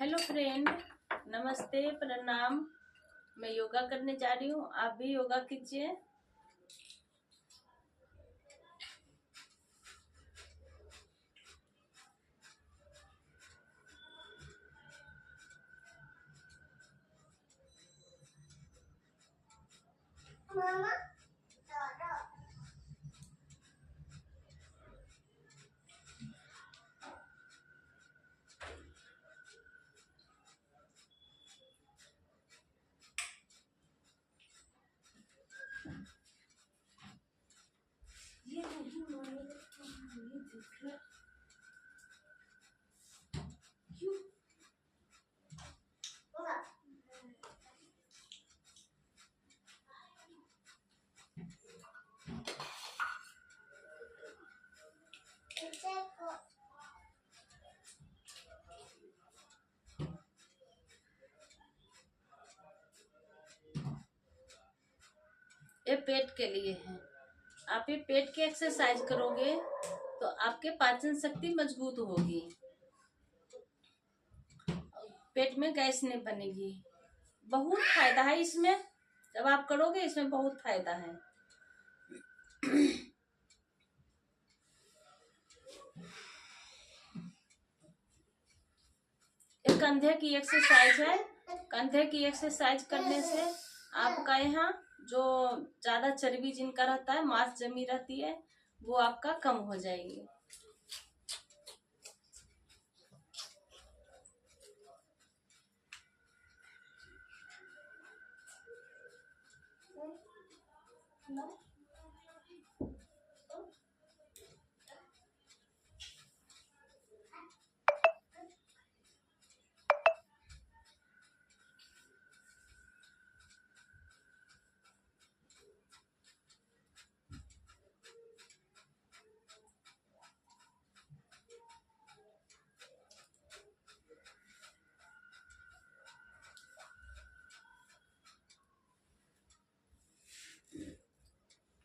Hello friend, नमस्ते, प्रणाम। मैं योगा करने जा रही हूँ, आप भी योगा कीजिए। मामा ये नहीं मानेगा तो ये देख रहा क्यों होगा देखो। ये पेट के लिए है। आप ये पेट की एक्सरसाइज करोगे तो आपके पाचन शक्ति मजबूत होगी, पेट में गैस नहीं बनेगी। बहुत फायदा है इसमें, जब आप करोगे इसमें बहुत फायदा है। ये कंधे की एक्सरसाइज है। कंधे की एक्सरसाइज करने से आपका यहाँ जो ज्यादा चर्बी जिनका रहता है, मांस जमी रहती है, वो आपका कम हो जाएगी।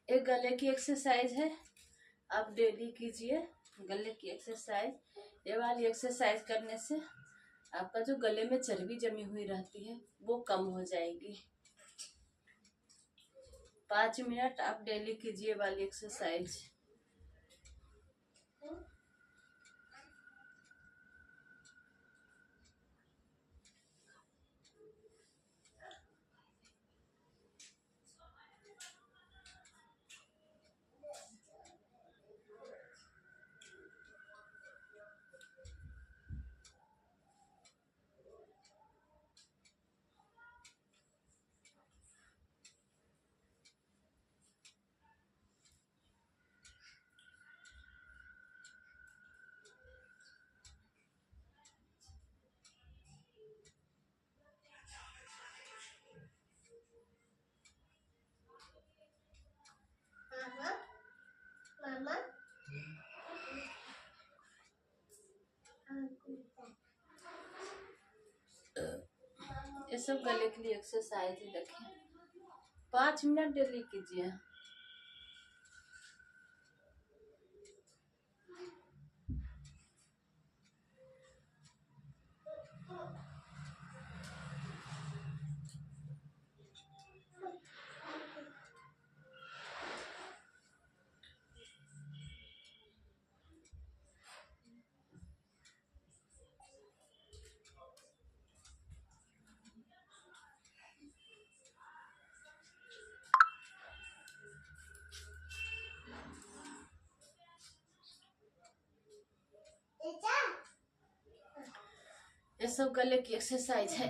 एक गले की एक्सरसाइज है, आप डेली कीजिए गले की एक्सरसाइज। ये वाली एक्सरसाइज करने से आपका जो गले में चर्बी जमी हुई रहती है वो कम हो जाएगी। 5 मिनट आप डेली कीजिए वाली एक्सरसाइज। मामा मामा ये सब गले के लिए एक्सरसाइज ही रखें। 5 मिनट डेली कीजिए। ये सब गले की एक्सरसाइज है।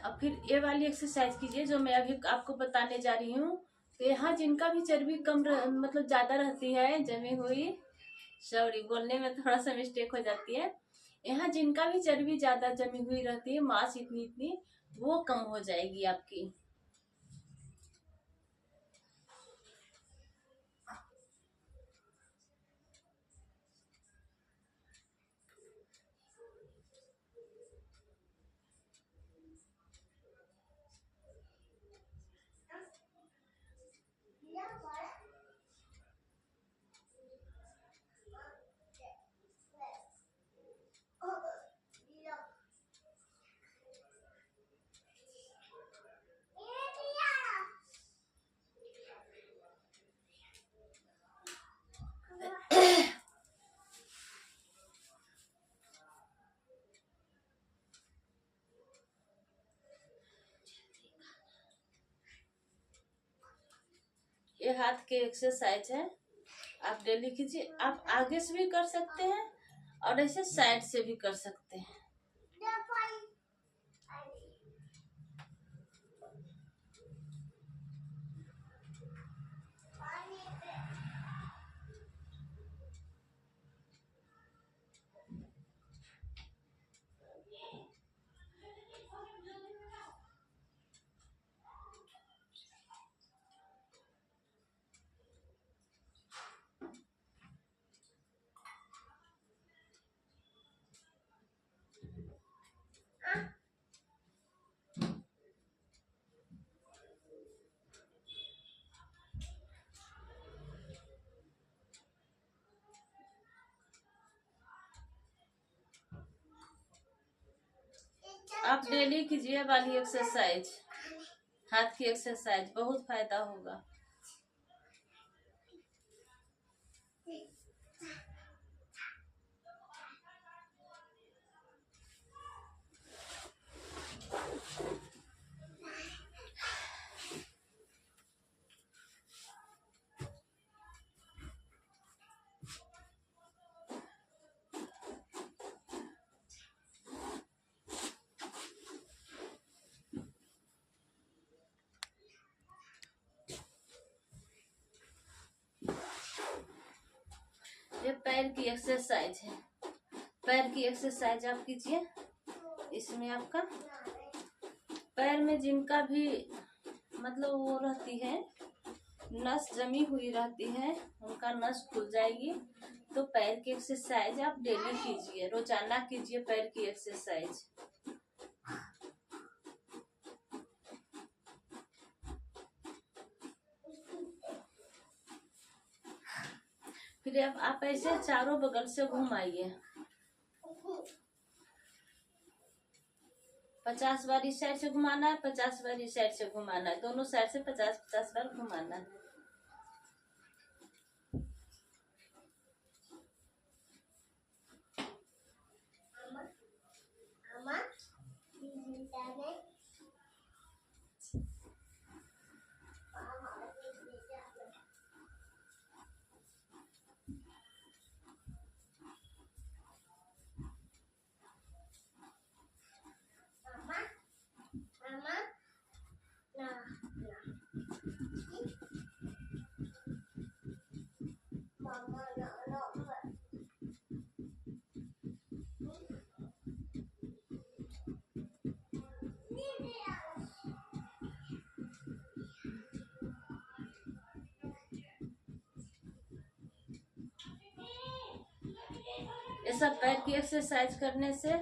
अब फिर ये वाली एक्सरसाइज कीजिए जो मैं अभी आपको बताने जा रही हूँ। तो यहाँ जिनका भी चर्बी मतलब ज्यादा रहती है जमी हुई, सॉरी बोलने में थोड़ा सा मिस्टेक हो जाती है। यहाँ जिनका भी चर्बी ज्यादा जमी हुई रहती है, मांस इतनी इतनी, वो कम हो जाएगी आपकी। ये हाथ के एक्सरसाइज है, आप डेली कीजिए। आप आगे से भी कर सकते हैं और ऐसे साइड से भी कर सकते हैं। आप डेली कीजिए वाली एक्सरसाइज, हाथ की एक्सरसाइज, बहुत फायदा होगा। ये पैर की एक्सरसाइज है, पैर की एक्सरसाइज आप कीजिए। इसमें आपका पैर में जिनका भी मतलब वो रहती है, नस जमी हुई रहती है, उनका नस खुल जाएगी। तो पैर की एक्सरसाइज आप डेली कीजिए, रोजाना कीजिए पैर की एक्सरसाइज। फिर आप ऐसे चारों बगल से घुमाइए, 50 बार इस साइड से घुमाना है, 50 बार इस साइड से घुमाना है, दोनों साइड से 50-50 बार घुमाना है। ये सब पैर की एक्सरसाइज करने से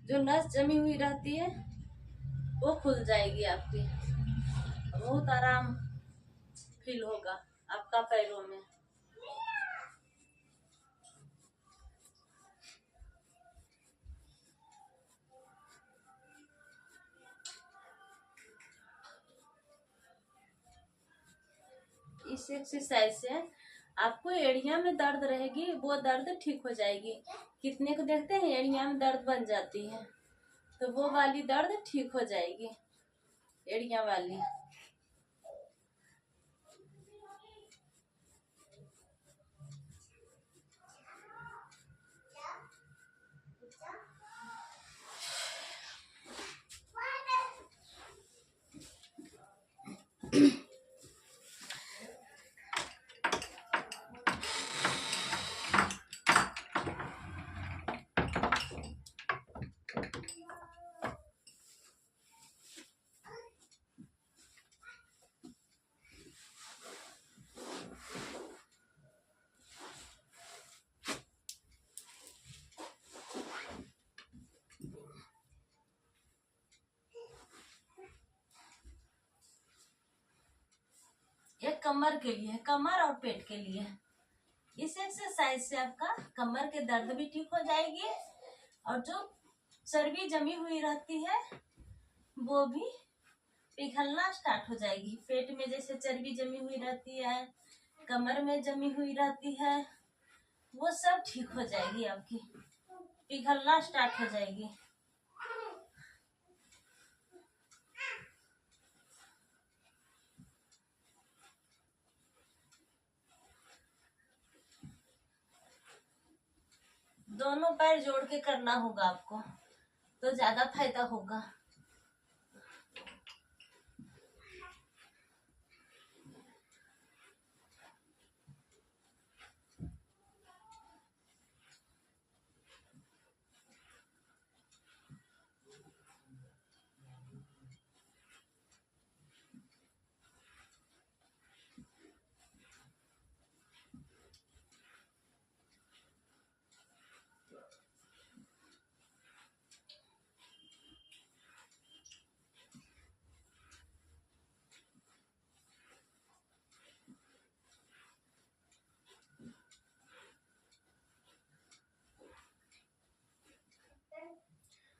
जो नस जमी हुई रहती है वो खुल जाएगी आपकी, बहुत आराम फील होगा आपका पैरों में। इस एक्सरसाइज से आपको एड़िया में दर्द रहेगी, वो दर्द ठीक हो जाएगी। कितने को देखते हैं एड़िया में दर्द बन जाती है, तो वो वाली दर्द ठीक हो जाएगी, एड़िया वाली। ये कमर के लिए, कमर और पेट के लिए। इस एक्सरसाइज से आपका कमर के दर्द भी ठीक हो जाएगी और जो चर्बी जमी हुई रहती है वो भी पिघलना स्टार्ट हो जाएगी। पेट में जैसे चर्बी जमी हुई रहती है, कमर में जमी हुई रहती है, वो सब ठीक हो जाएगी, आपकी पिघलना स्टार्ट हो जाएगी। दोनों पैर जोड़ के करना होगा आपको, तो ज्यादा फायदा होगा।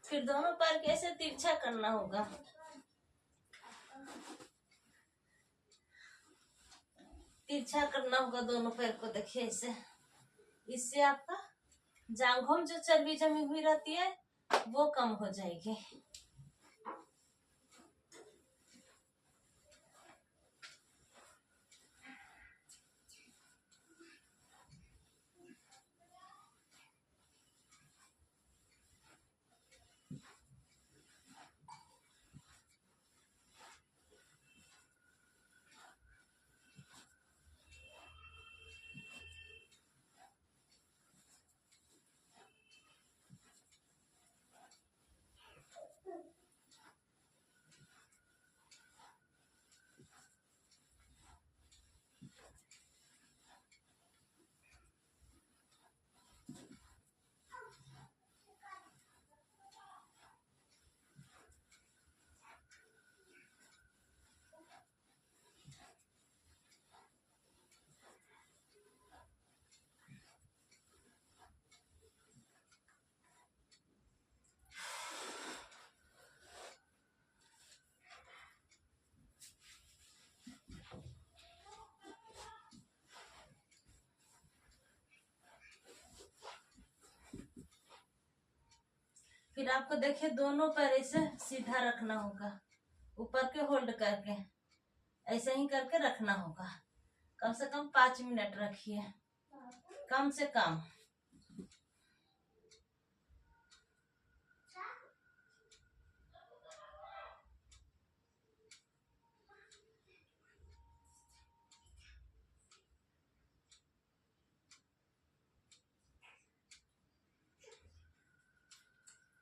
फिर दोनों पैर कैसे तिरछा करना होगा। तिरछा करना होगा दोनों पैर को, देखिए ऐसे। इससे आपका जांघों में जो चर्बी जमी हुई रहती है वो कम हो जाएगी। फिर आपको देखिए दोनों पैर ऐसे सीधा रखना होगा, ऊपर के होल्ड करके ऐसे ही करके रखना होगा। कम से कम 5 मिनट रखिए, कम से कम।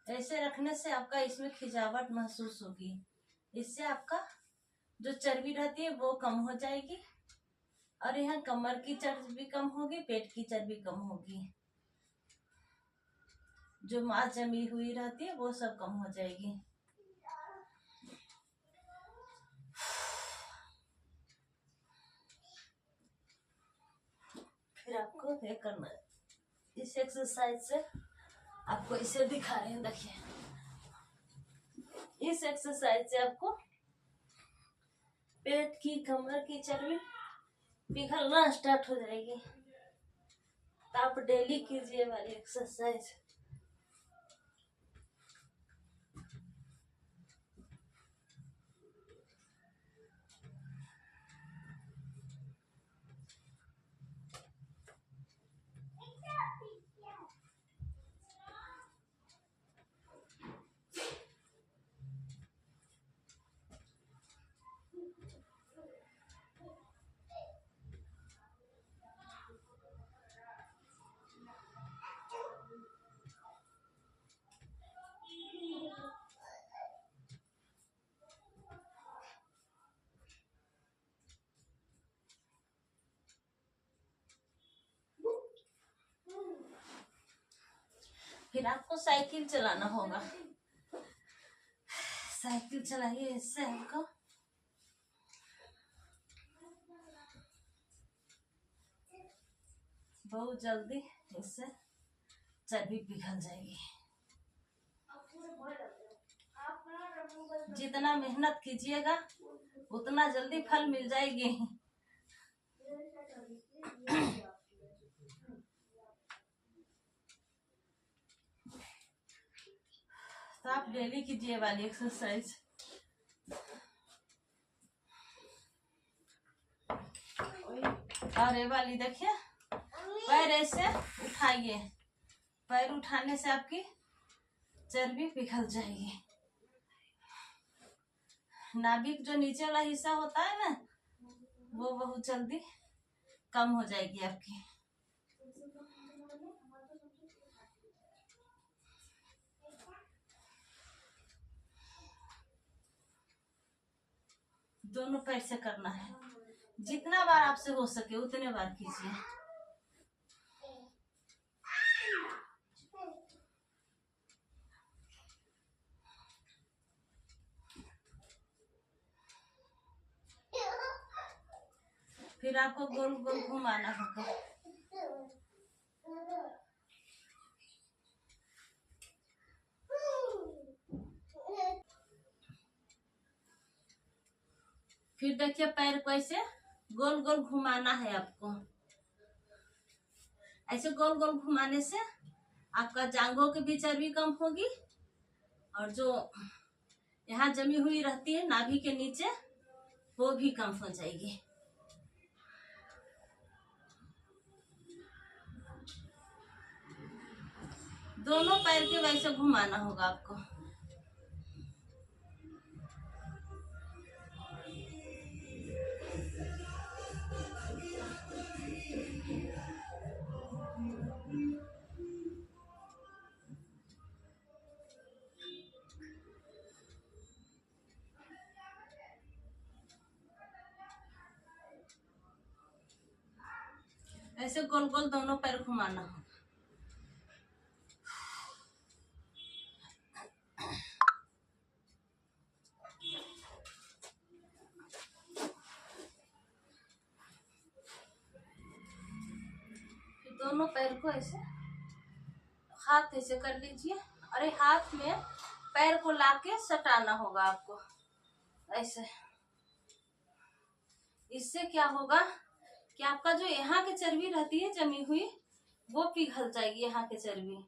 ऐसे रखने से आपका इसमें खिंचावट महसूस होगी। इससे आपका जो चर्बी रहती है वो कम हो जाएगी, और यहाँ कमर की चर्बी कम होगी, पेट की चर्बी कम होगी, जो मांस जमी हुई रहती है वो सब कम हो जाएगी। फिर आपको ये करना है, इस एक्सरसाइज से आपको इसे दिखा रहे हैं, देखिए। इस एक्सरसाइज से आपको पेट की, कमर की चर्बी पिघलना स्टार्ट हो जाएगी। तो आप डेली कीजिए वाली एक्सरसाइज। फिर आपको साइकिल चलाना होगा। साइकिल चलाइए, इससे आपको बहुत जल्दी इससे चर्बी पिघल जाएगी। जितना मेहनत कीजिएगा उतना जल्दी फल मिल जाएगी। तो आप डेली कीजिए वाली एक्सरसाइज। और ये वाली देखिए, पैर ऐसे उठाइए, पैर उठाने से आपकी चर्बी पिघल जाएगी। नाभिक जो नीचे वाला हिस्सा होता है ना, वो बहुत जल्दी कम हो जाएगी आपकी। दोनों पैर से करना है, जितना बार आपसे हो सके उतने बार कीजिए। फिर आपको गोल गोल घुमाना होगा। फिर देखिए पैर को ऐसे गोल गोल घुमाना है आपको। ऐसे गोल गोल घुमाने से आपका जांघों की भी चर्बी कम होगी, और जो यहाँ जमी हुई रहती है नाभि के नीचे, वो भी कम हो जाएगी। दोनों पैर के वैसे घुमाना होगा आपको। ऐसे गोल गोल दोनों पैर घुमाना होगा। दोनों पैर को ऐसे हाथ ऐसे कर लीजिए, और हाथ में पैर को लाके सटाना होगा आपको ऐसे। इससे क्या होगा कि आपका जो यहाँ की चर्बी रहती है जमी हुई, वो पिघल जाएगी यहाँ की चर्बी।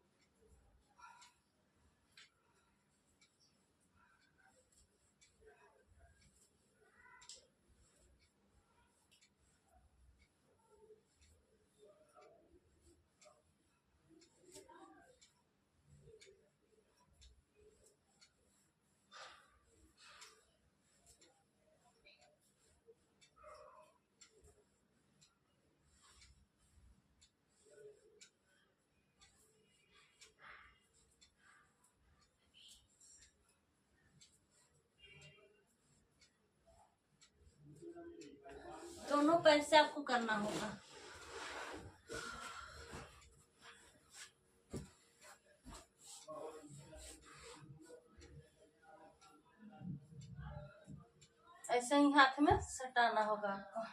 दोनों पैर से आपको करना होगा। ऐसे ही हाथ में सटाना होगा आपको।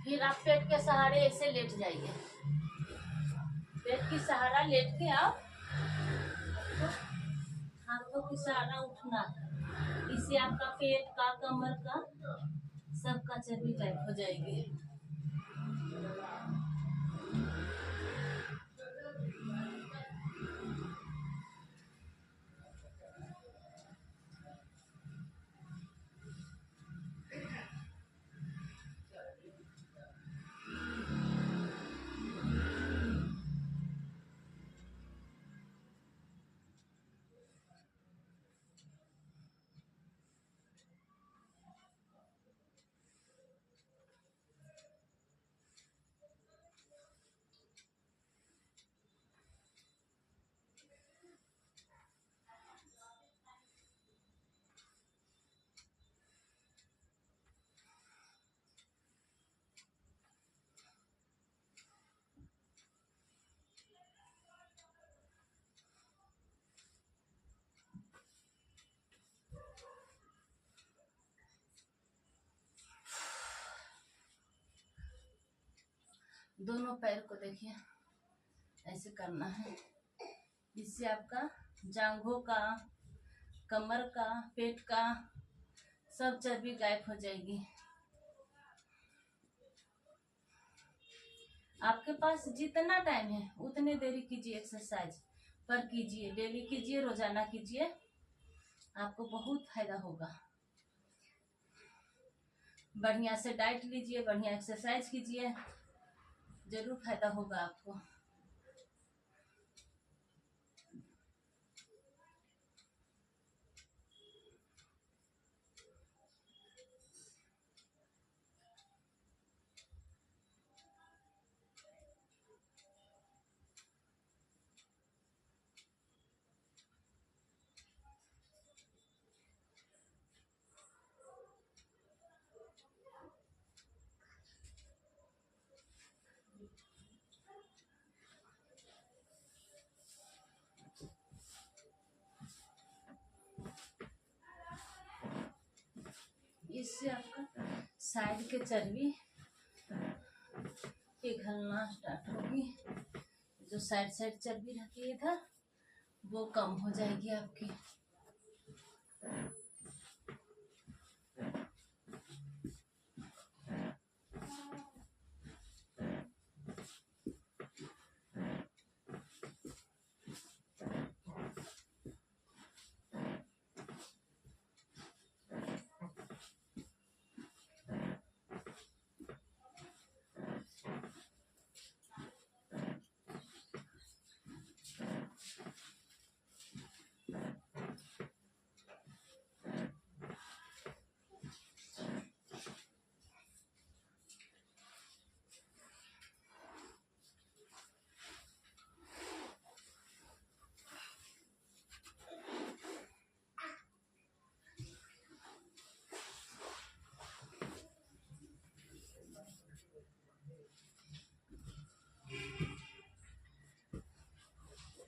फिर आप पेट के सहारे ऐसे लेट जाइए। पेट की सहारा लेट के आप हाथों की सहारा उठना है। इससे आपका पेट का, कमर का, सबका चर्बी गायब हो जाएगी। दोनों पैर को देखिए ऐसे करना है। इससे आपका जांघों का, कमर का, पेट का सब चर्बी गायब हो जाएगी। आपके पास जितना टाइम है उतने देरी कीजिए एक्सरसाइज, पर कीजिए, डेली कीजिए, रोजाना कीजिए, आपको बहुत फायदा होगा। बढ़िया से डाइट लीजिए, बढ़िया एक्सरसाइज कीजिए, जरूर फायदा होगा आपको। इससे आपका साइड के चर्बी पिघलना स्टार्ट होगी। जो साइड साइड चर्बी रहती है इधर, वो कम हो जाएगी आपकी।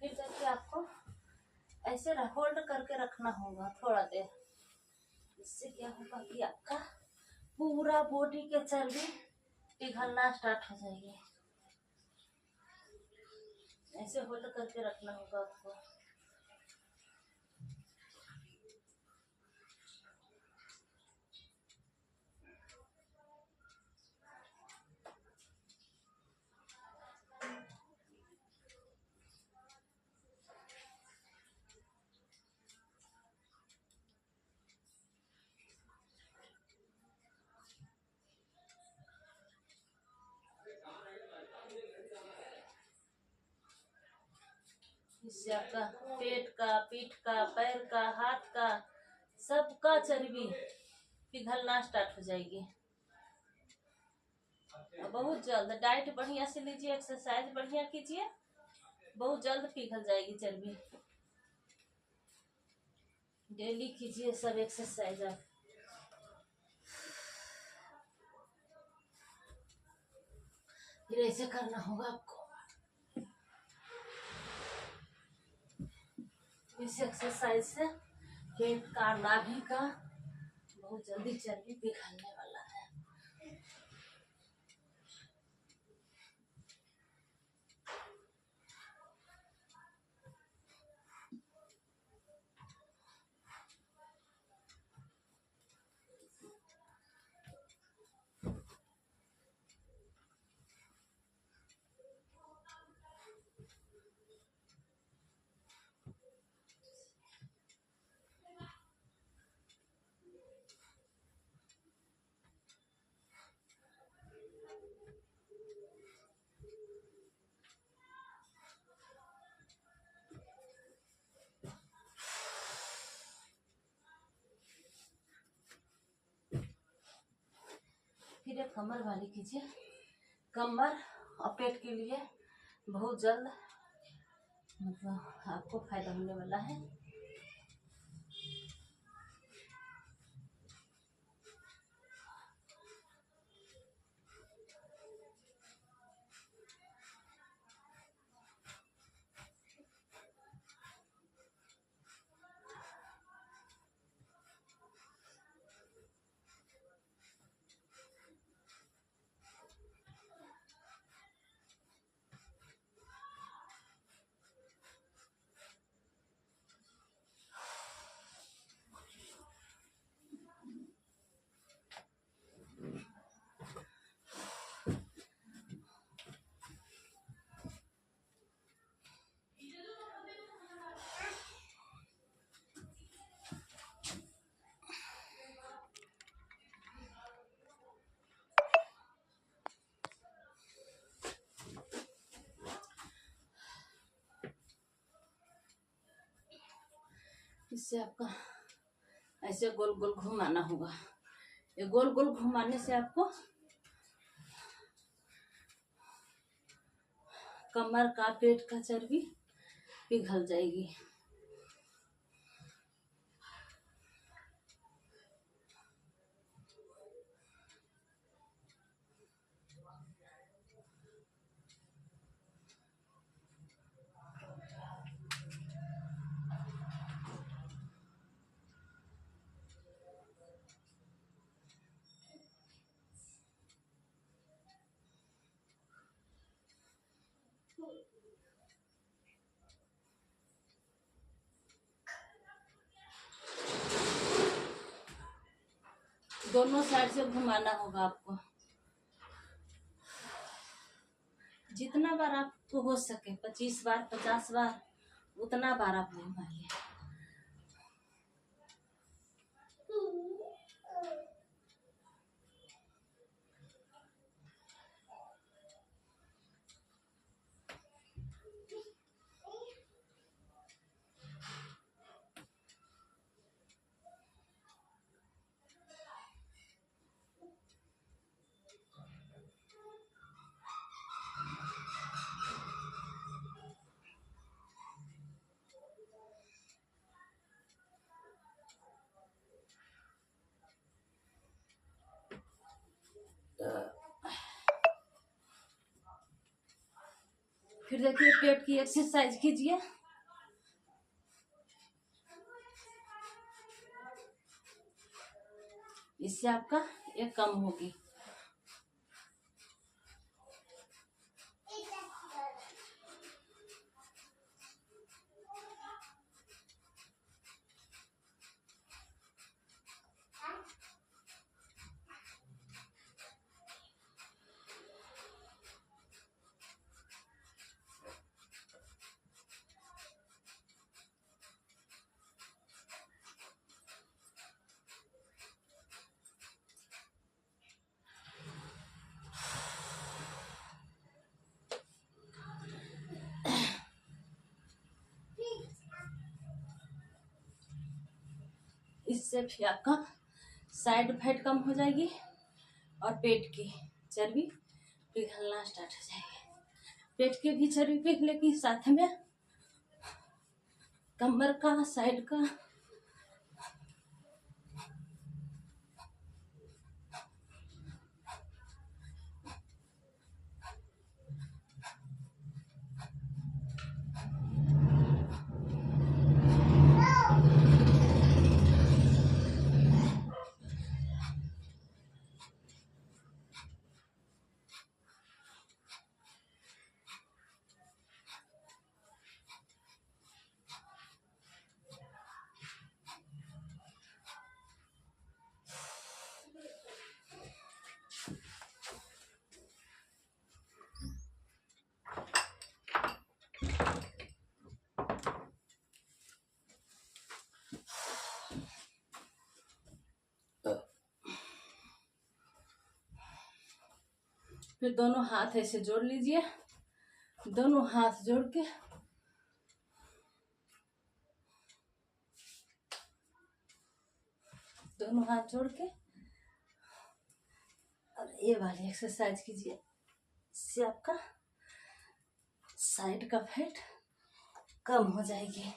फिर देखिए आपको ऐसे होल्ड करके रखना होगा थोड़ा देर। इससे क्या होगा कि आपका पूरा बॉडी के चर्बी पिघलना स्टार्ट हो जाएगी। ऐसे होल्ड करके रखना होगा आपको। इससे आपका पेट का, पीठ का, पैर का, हाथ का सबका चर्बी पिघलना स्टार्ट हो जाएगी। बहुत जल्द डाइट बढ़िया से लीजिए, एक्सरसाइज बढ़िया कीजिए, बहुत जल्द पिघल जाएगी चर्बी। डेली कीजिए सब एक्सरसाइज आप। फिर ऐसे करना होगा आपको। इस एक्सरसाइज से पेट का, नाभि का बहुत जल्दी चर्बी पिघलने वाला है। फिर एक कमर वाली कीजिए। कमर और पेट के लिए बहुत जल्द मतलब आपको फायदा होने वाला है। इससे आपका ऐसे गोल गोल घुमाना होगा। ये गोल गोल घुमाने से आपको कमर का, पेट का चर्बी पिघल जाएगी। दोनों साइड से घुमाना होगा आपको। जितना बार आपको हो सके, 25 बार, 50 बार, उतना बार आप घुमाइए। फिर देखिए पेट की एक्सरसाइज कीजिए। इससे आपका ये कम होगी। इससे भी आपका साइड फैट कम हो जाएगी और पेट की चर्बी पिघलना स्टार्ट हो जाएगी। पेट की भी चर्बी पिघलेगी, साथ में कमर का, साइड का। फिर दोनों हाथ ऐसे जोड़ लीजिए। दोनों हाथ जोड़ के दोनों हाथ जोड़ के और ये वाली एक्सरसाइज कीजिए। इससे आपका साइड का फैट कम हो जाएगी।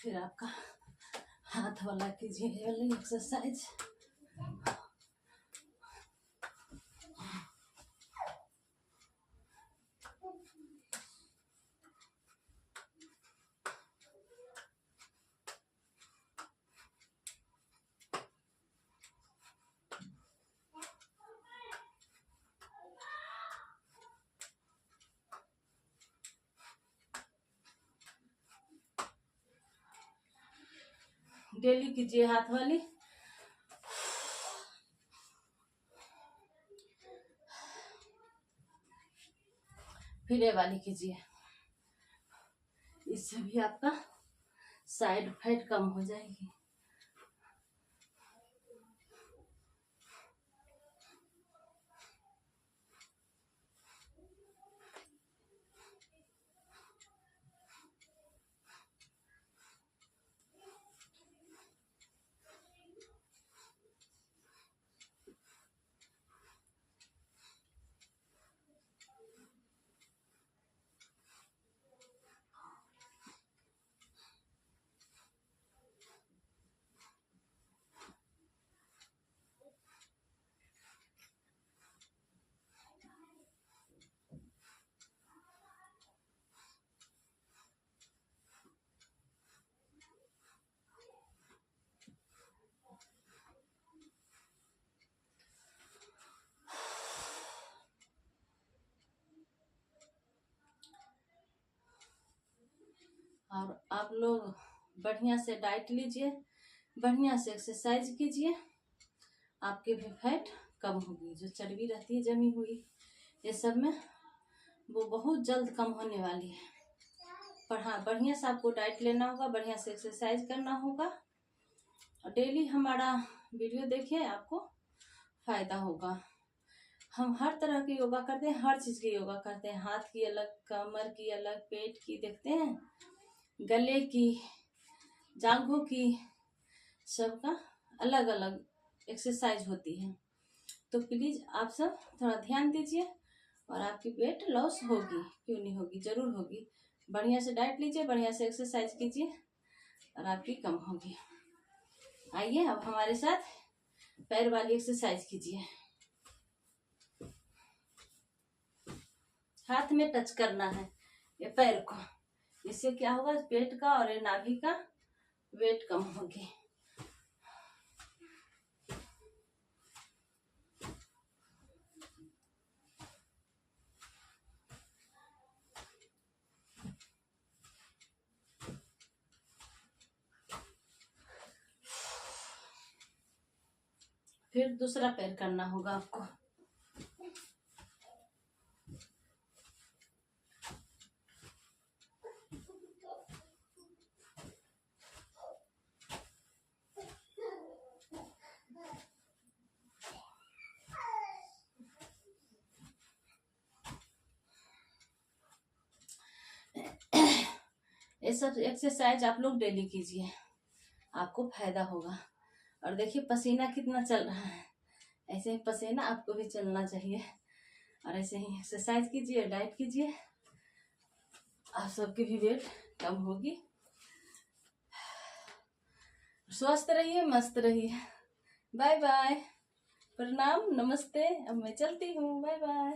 फिर आपका हाथ वाला कीजिए, ये वाली एक्सरसाइज। डेली कीजिए हाथ वाली। फिर ये वाली कीजिए, इससे भी आपका साइड फैट कम हो जाएगी। और आप लोग बढ़िया से डाइट लीजिए, बढ़िया से एक्सरसाइज कीजिए, आपके भी फैट कम होगी। जो चर्बी रहती है जमी हुई ये सब में, वो बहुत जल्द कम होने वाली है। पर हाँ, बढ़िया से आपको डाइट लेना होगा, बढ़िया से एक्सरसाइज करना होगा, और डेली हमारा वीडियो देखिए, आपको फायदा होगा। हम हर तरह की योगा करते हैं, हर चीज़ की योगा करते हैं। हाथ की अलग, कमर की अलग, पेट की देखते हैं, गले की, जांघों की, सबका अलग अलग एक्सरसाइज होती है। तो प्लीज़ आप सब थोड़ा ध्यान दीजिए, और आपकी वेट लॉस होगी, क्यों नहीं होगी, जरूर होगी। बढ़िया से डाइट लीजिए, बढ़िया से एक्सरसाइज कीजिए, और आपकी कम होगी। आइए अब हमारे साथ पैर वाली एक्सरसाइज कीजिए। हाथ में टच करना है ये पैर को, इससे क्या होगा, पेट का और ये नाभि का वेट कम होगी। फिर दूसरा पैर करना होगा आपको। ये सब एक्सरसाइज आप लोग डेली कीजिए, आपको फायदा होगा। और देखिए पसीना कितना चल रहा है, ऐसे ही पसीना आपको भी चलना चाहिए, और ऐसे ही एक्सरसाइज कीजिए, डाइट कीजिए, आप सबकी भी वेट कम होगी। स्वस्थ रहिए, मस्त रहिए। बाय बाय, प्रणाम, नमस्ते। अब मैं चलती हूँ, बाय बाय।